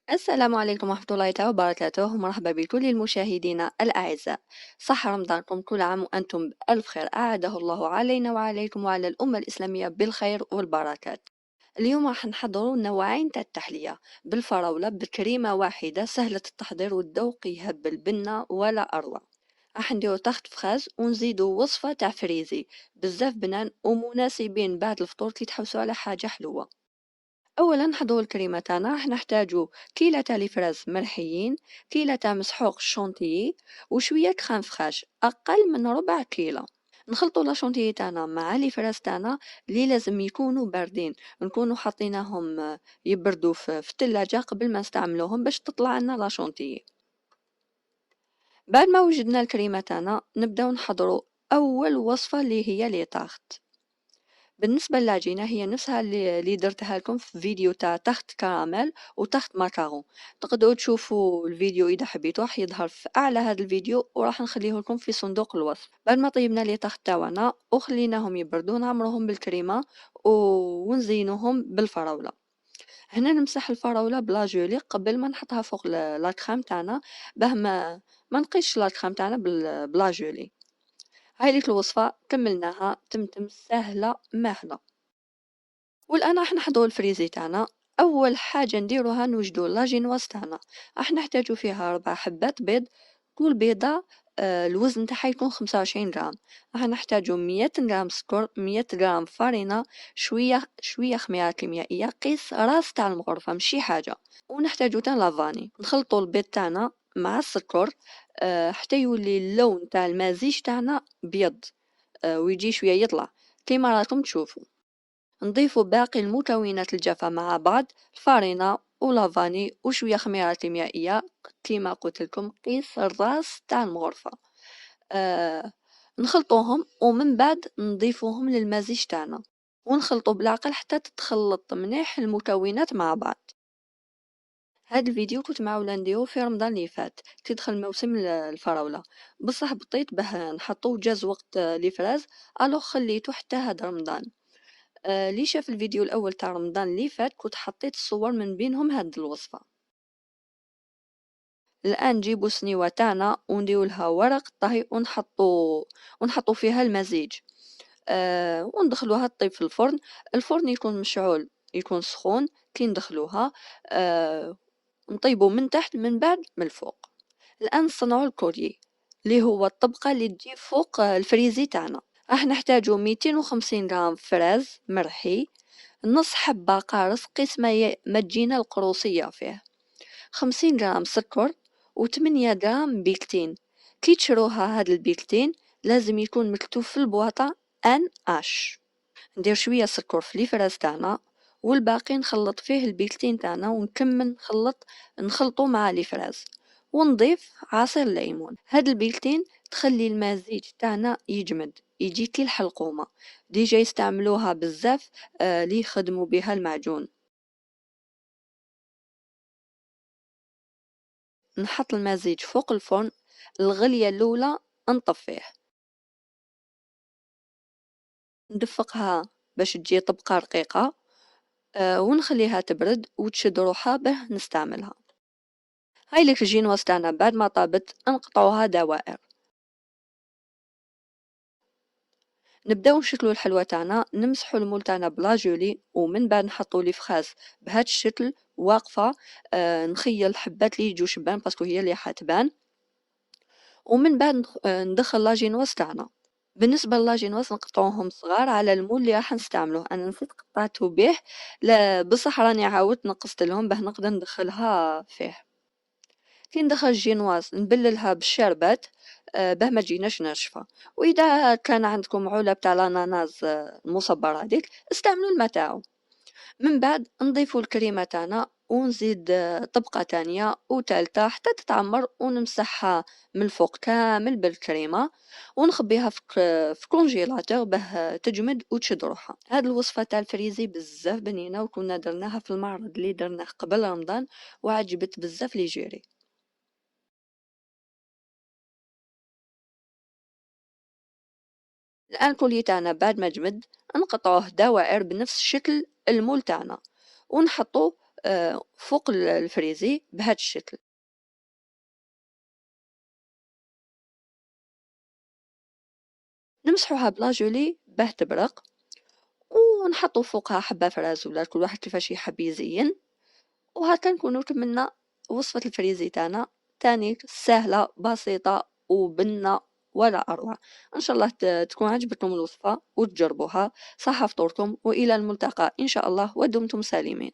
السلام عليكم ورحمة الله تعالى وبركاته، ومرحبا بكل المشاهدين الأعزاء. صح رمضانكم كل عام وأنتم بألف خير، أعاده الله علينا وعليكم وعلى الأمة الإسلامية بالخير والبركات. اليوم راح نحضروا نوعين تاع التحلية بالفراولة بكريمة واحدة سهلة التحضير والذوق يهبل بنا ولا أروع. راح نديرو تحت فخاز ونزيدو وصفة تاع فريزي بزاف بنان ومناسبين بعد الفطور كي تحوسوا على حاجة حلوة. اولا نحضروا الكريمه تاعنا، راح نحتاجو كيلة تاع لي فراز مرحيين، كيلة تاع مسحوق شونتيي، وشويه كريم فريش اقل من ربع كيلو. نخلطوا لا شونتيي تاعنا مع لي فراز تاعنا اللي لازم يكونوا باردين، نكونوا حاطيناهم يبردوا في الثلاجه قبل ما نستعملوهم باش تطلع لنا لا شونتيي. بعد ما وجدنا الكريمه تاعنا نبداو نحضروا اول وصفه اللي هي لي طاغت. بالنسبة للعجينة هي نفسها اللي درتها لكم في فيديو تاع تخت كراميل وتخت ماكارون. تقدروا تشوفوا الفيديو إذا حبيتوا، راح يظهر في أعلى هذا الفيديو وراح نخليه لكم في صندوق الوصف. بعد ما طيبنا لي تخت تاعنا وخليناهم يبردوا نعمروهم بالكريمة ونزينوهم بالفراولة. هنا نمسح الفراولة بلا جولي قبل ما نحطها فوق لا كريم تاعنا، باه ما نقيش لا كريم تاعنا بلا جولي. هاي ليك الوصفة كملناها، تمتم سهلة ماهلة. والآن راح نحضروا الفريزي تاعنا. أول حاجة نديروها نوجدوا لاجينواز تاعنا، راح نحتاجو فيها 4 حبات بيض. كل بيضة الوزن تاعها يكون 25 غرام. راح نحتاجو 100 غرام سكر، 100 غرام فرينة، شوية خميرة كيميائية، قيس راس تاع المغرفة ماشي حاجة. ونحتاجو تاع لافاني. نخلطوا البيض تاعنا مع السكر حتى يولي اللون تاع المزيج تاعنا بيض، ويجي شوية يطلع كيما راكم تشوفوا. نضيفوا باقي المكونات الجافة مع بعض، الفارينة ولافاني وشوية خميرة كيميائية كيما قلت لكم قيس الراس تاع المغرفة. آه نخلطوهم ومن بعد نضيفوهم للمزيج تاعنا ونخلطوا بالعقل حتى تتخلط مليح المكونات مع بعض. هذا الفيديو كنت معاولة نديرو في رمضان اللي فات تدخل موسم الفراولة، بصح بطيت باه نحطو جاز وقت لي فراز، الوغ خليته حتى هذا رمضان. اللي شاف الفيديو الاول تاع رمضان اللي فات كنت حطيت الصور من بينهم هاد الوصفه. الان نجيبو سنيوه تاعنا ونديرو لها ورق طهي ونحطو فيها المزيج، وندخلوها تطيب في الفرن. الفرن يكون مشعول، يكون سخون كي ندخلوها. نطيبو من تحت من بعد من الفوق. الان نصنعو الكوريي اللي هو الطبقه اللي تجي فوق الفريزي تاعنا. راح نحتاجو 250 غرام فراز مرحي، نص حبة قارص قيس ما تجينا القروصية فيه، 50 غرام سكر، و8 غرام بيكتين. كي تشروها هاد البيكتين لازم يكون مكتوب في البواطة ان اش. ندير شوية سكر في الفراز تاعنا والباقي نخلط فيه البيكتين تاعنا ونكمل نخلطو مع الفراز ونضيف عصير ليمون. هاد البيكتين تخلي المزيج تاعنا يجمد يجي كي الحلقومة. ديجا يستعملوها بزاف لي يخدموا بها المعجون. نحط المزيج فوق الفرن، الغلية الأولى نطفيه، ندفقها باش تجي طبقة رقيقة، ونخليها تبرد وتشد روحها باه نستعملها. هاي لك الجينواز تاعنا بعد ما طابت نقطعوها دوائر. نبداو نشكلو الحلوى تاعنا، نمسحو المول تاعنا بلا جولي ومن بعد نحطو لي فخاز بهاد الشكل واقفة. نخيل حبات لي يجو شبان باسكو هي اللي حتبان، ومن بعد ندخل لاجينواز تاعنا. بالنسبة للاجينواز نقطعوهم صغار على المول اللي راح نستعملوه. انا نسيت قطعته به، لا بصح راني عاودت نقصت لهم باه نقدر ندخلها فيه. كي ندخل الجينواز نبللها بالشربات باه ما تجيناش ناشفه. واذا كان عندكم علب تاع الاناناس المصبر هذيك استعملوا الماء تاعو. من بعد نضيفوا الكريمه تاعنا ونزيد طبقه تانية وثالثه حتى تتعمر ونمسحها من الفوق كامل بالكريمه ونخبيها في كونجيلاتور باه تجمد وتشد روحها. هاد الوصفه تاع الفريزي بزاف بنينه وكنا درناها في المعرض اللي درناه قبل رمضان وعجبت بزاف لي جيري. الآن الكولي تاعنا بعد ما جمد نقطعوه دوائر بنفس شكل المول تاعنا ونحطوه فوق الفريزي بهذا الشكل. نمسحوها بلا جولي باه تبرق، ونحطو فوقها حبة فراز ولا كل واحد كيفاش يحب يزين. وهكا نكونوا كملنا وصفة الفريزي تاعنا، تاني سهلة بسيطة وبنة ولا أروع. إن شاء الله تكون عجبتكم الوصفة وتجربوها. صحة فطوركم وإلى الملتقى إن شاء الله ودمتم سالمين.